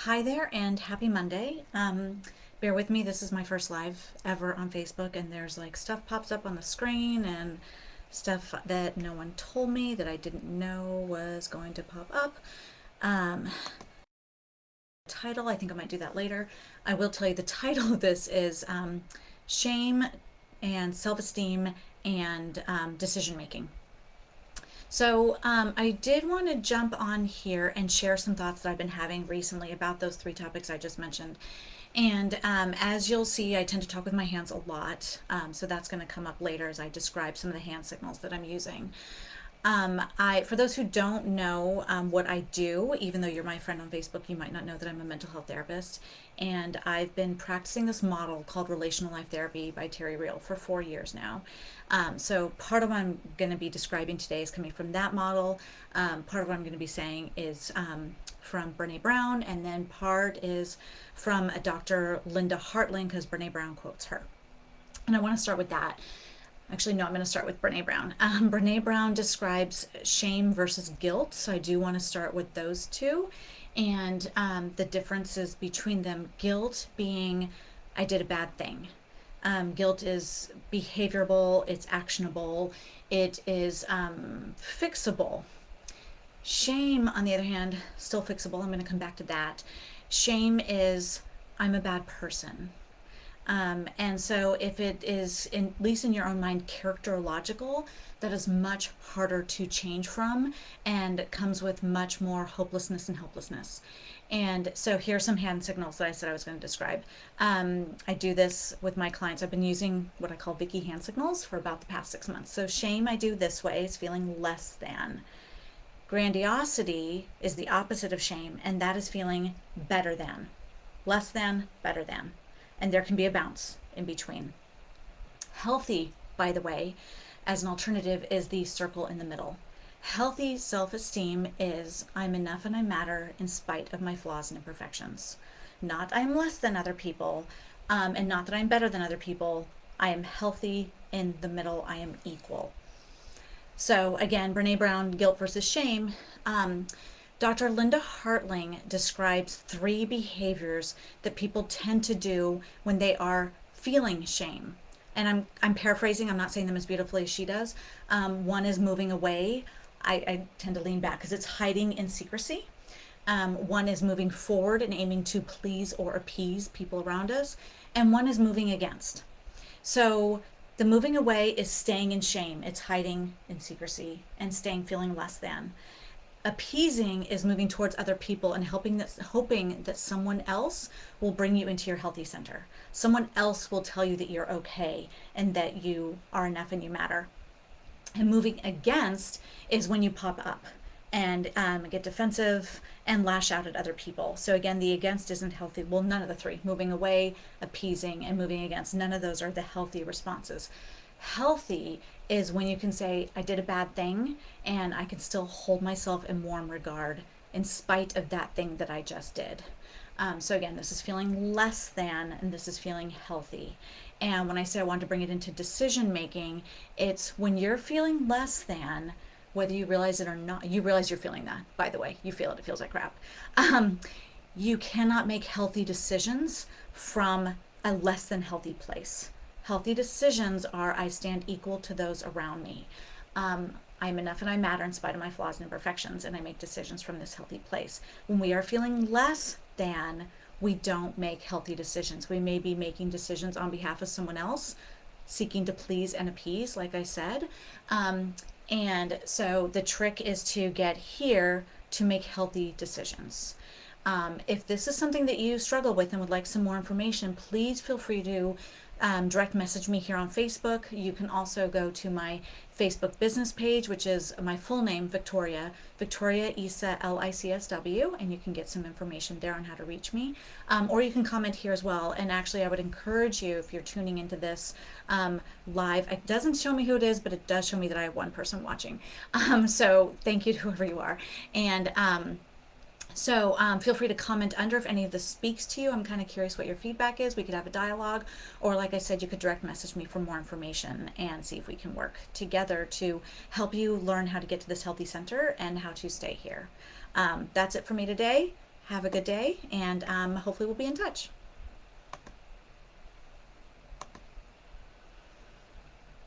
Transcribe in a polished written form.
Hi there and happy Monday. Bear with me, this is my first live ever on Facebook, and there's like stuff pops up on the screen and stuff that no one told me that I didn't know was going to pop up. Um, Title, I think I might do that later. I will tell you the title of this is Shame and Self-Esteem and Decision Making. So I did want to jump on here and share some thoughts that I've been having recently about those three topics I just mentioned. And as you'll see, I tend to talk with my hands a lot. So that's going to come up later as I describe some of the hand signals that I'm using. For those who don't know what I do, even though you're my friend on Facebook, you might not know that I'm a mental health therapist. And I've been practicing this model called Relational Life Therapy by Terry Real for 4 years now. So part of what I'm going to be describing today is coming from that model. Part of what I'm going to be saying is from Brene Brown, and then part is from a Dr. Linda Hartling, because Brene Brown quotes her. And I want to start with that. Actually, no, I'm going to start with Brene Brown. Brene Brown describes shame versus guilt. So I do want to start with those two and the differences between them. Guilt being, I did a bad thing. Guilt is behaviorable, it's actionable, it is fixable. Shame, on the other hand, still fixable. I'm going to come back to that. Shame is, I'm a bad person. And so if it is, at least in your own mind, characterological, that is much harder to change from and comes with much more hopelessness and helplessness. And so here are some hand signals that I said I was going to describe. I do this with my clients. I've been using what I call Vicky hand signals for about the past 6 months. So shame I do this way is feeling less than. Grandiosity is the opposite of shame, and that is feeling better than. Less than, better than. And there can be a bounce in between. Healthy, by the way, as an alternative, is the circle in the middle. Healthy self-esteem is I'm enough and I matter in spite of my flaws and imperfections. Not I'm less than other people, and not that I'm better than other people. I am healthy in the middle. I am equal. So again, Brene Brown, guilt versus shame. Dr. Linda Hartling describes three behaviors that people tend to do when they are feeling shame. And I'm paraphrasing, I'm not saying them as beautifully as she does. One is moving away. I tend to lean back because it's hiding in secrecy. One is moving forward and aiming to please or appease people around us. And one is moving against. So the moving away is staying in shame. It's hiding in secrecy and staying feeling less than. Appeasing is moving towards other people and hoping that someone else will bring you into your healthy center. Someone else will tell you that you're okay and that you are enough and you matter. And moving against is when you pop up and get defensive and lash out at other people. So again, the against isn't healthy. Well, none of the three, moving away, appeasing, and moving against, none of those are the healthy responses. Healthy is when you can say, I did a bad thing and I can still hold myself in warm regard in spite of that thing that I just did. So again, this is feeling less than, and this is feeling healthy. And when I say I want to bring it into decision making, it's when you're feeling less than, whether you realize it or not, you realize you're feeling that, by the way, you feel it, it feels like crap. Um, you cannot make healthy decisions from a less than healthy place. Healthy decisions are I stand equal to those around me. I'm enough and I matter in spite of my flaws and imperfections, and I make decisions from this healthy place. When we are feeling less than, we don't make healthy decisions. We may be making decisions on behalf of someone else, seeking to please and appease, like I said. And so the trick is to get here to make healthy decisions. If this is something that you struggle with and would like some more information, please feel free to direct message me here on Facebook. You can also go to my Facebook business page, which is my full name, Victoria Isa LICSW, and you can get some information there on how to reach me. Or you can comment here as well. And actually, I would encourage you, if you're tuning into this live, it doesn't show me who it is, but it does show me that I have one person watching. So thank you to whoever you are. And so feel free to comment under if any of this speaks to you. I'm kind of curious what your feedback is. We could have a dialogue, or like I said, you could direct message me for more information and see if we can work together to help you learn how to get to this healthy center and how to stay here. That's it for me today. Have a good day, and hopefully we'll be in touch.